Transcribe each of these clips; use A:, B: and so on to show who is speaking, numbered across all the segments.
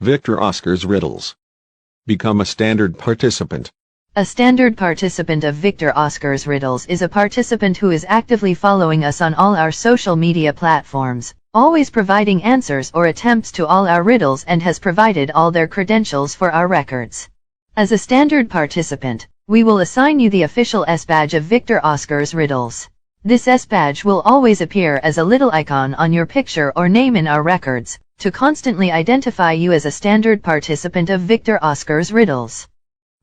A: Victor Oscar's Riddles. Become a standard participant.
B: A standard participant of Victor Oscar's Riddles is a participant who is actively following us on all our social media platforms, always providing answers or attempts to all our riddles, and has provided all their credentials for our records. As a standard participant, we will assign you the official S badge of Victor Oscar's Riddles. This S badge will always appear as a little icon on your picture or name in our records, to constantly identify you as a standard participant of Victor Oscar's Riddles.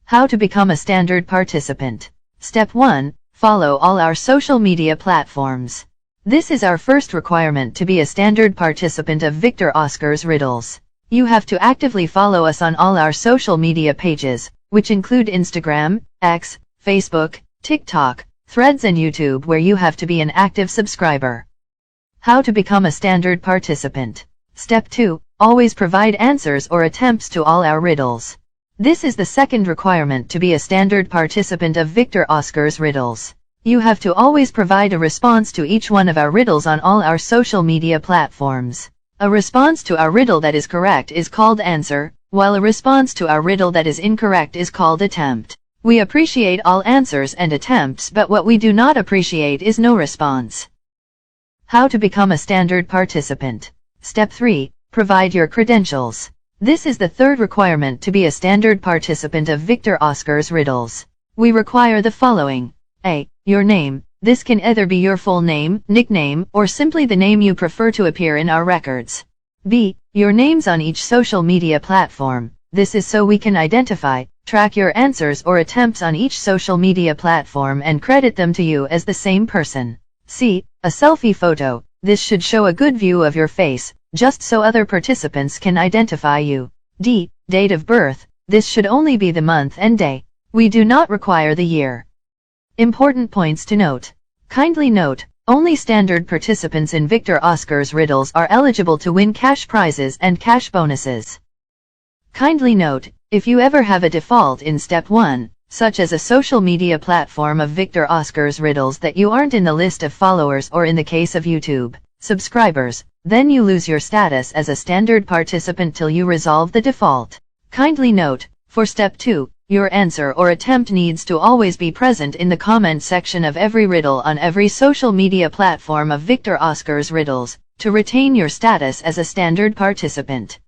B: How to become a standard participant. Step 1. Follow all our social media platforms. This is our first requirement to be a standard participant of Victor Oscar's Riddles. You have to actively follow us on all our social media pages, which include Instagram, X, Facebook, TikTok, Threads and YouTube, where you have to be an active subscriber. How to become a standard participant. Step 2. Always provide answers or attempts to all our riddles. This is the second requirement to be a standard participant of Victor Oscar's Riddles. You have to always provide a response to each one of our riddles on all our social media platforms. A response to our riddle that is correct is called answer, while a response to our riddle that is incorrect is called attempt. We appreciate all answers and attempts, but what we do not appreciate is no response. How to become a standard participant. Step 3. Provide your credentials. This is the third requirement to be a standard participant of Victor Oscar's Riddles. We require the following. A. Your name. This can either be your full name, nickname, or simply the name you prefer to appear in our records. B. Your names on each social media platform. This is so we can identify, track your answers or attempts on each social media platform and credit them to you as the same person. C. A selfie photo. This should show a good view of your face, just so other participants can identify you. D. Date of birth. This should only be the month and day. We do not require the year. Important points to note. Kindly note, only standard participants in Victor Oscar's Riddles are eligible to win cash prizes and cash bonuses. Kindly note, if you ever have a default in Step 1, such as a social media platform of Victor Oscar's Riddles that you aren't in the list of followers, or in the case of YouTube, subscribers, then you lose your status as a standard participant till you resolve the default. Kindly note, for Step 2, your answer or attempt needs to always be present in the comment section of every riddle on every social media platform of Victor Oscar's Riddles, to retain your status as a standard participant.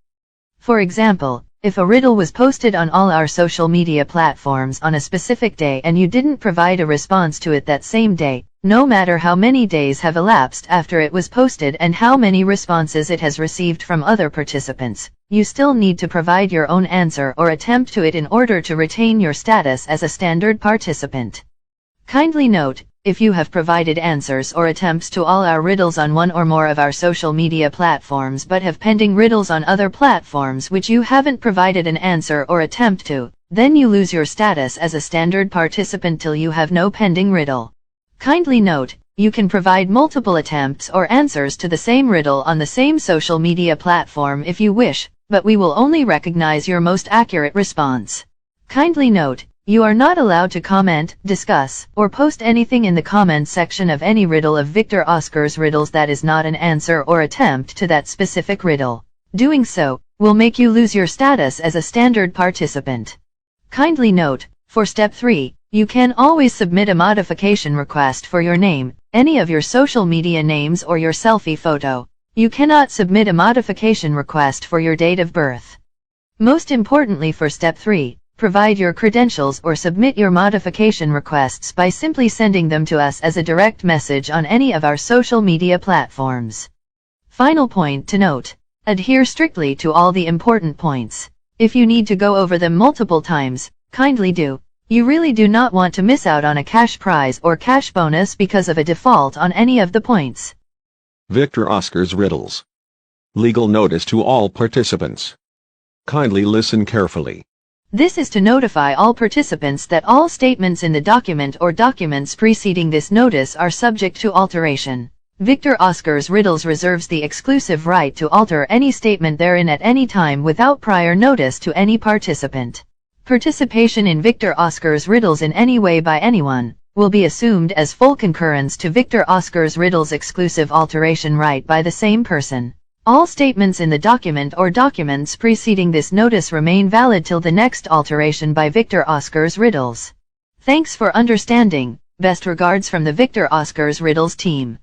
B: For example, if a riddle was posted on all our social media platforms on a specific day and you didn't provide a response to it that same day, no matter how many days have elapsed after it was posted and how many responses it has received from other participants, you still need to provide your own answer or attempt to it in order to retain your status as a standard participant. Kindly note, if you have provided answers or attempts to all our riddles on one or more of our social media platforms but have pending riddles on other platforms which you haven't provided an answer or attempt to, then you lose your status as a standard participant till you have no pending riddle. Kindly note, you can provide multiple attempts or answers to the same riddle on the same social media platform if you wish, but we will only recognize your most accurate response. Kindly note, you are not allowed to comment, discuss, or post anything in the comment section of any riddle of Victor Oscar's Riddles that is not an answer or attempt to that specific riddle. Doing so will make you lose your status as a standard participant. Kindly note, for Step 3, you can always submit a modification request for your name, any of your social media names, or your selfie photo. You cannot submit a modification request for your date of birth. Most importantly, for Step 3, provide your credentials or submit your modification requests by simply sending them to us as a direct message on any of our social media platforms. Final point to note. Adhere strictly to all the important points. If you need to go over them multiple times, kindly do. You really do not want to miss out on a cash prize or cash bonus because of a default on any of the points.
A: Victor Oscar's Riddles. Legal notice to all participants. Kindly listen carefully.
B: This is to notify all participants that all statements in the document or documents preceding this notice are subject to alteration. Victor Oscar's Riddles reserves the exclusive right to alter any statement therein at any time without prior notice to any participant. Participation in Victor Oscar's Riddles in any way by anyone will be assumed as full concurrence to Victor Oscar's Riddles exclusive alteration right by the same person. All statements in the document or documents preceding this notice remain valid till the next alteration by Victor Oscars Riddles. Thanks for understanding. Best regards from the Victor Oscars Riddles team.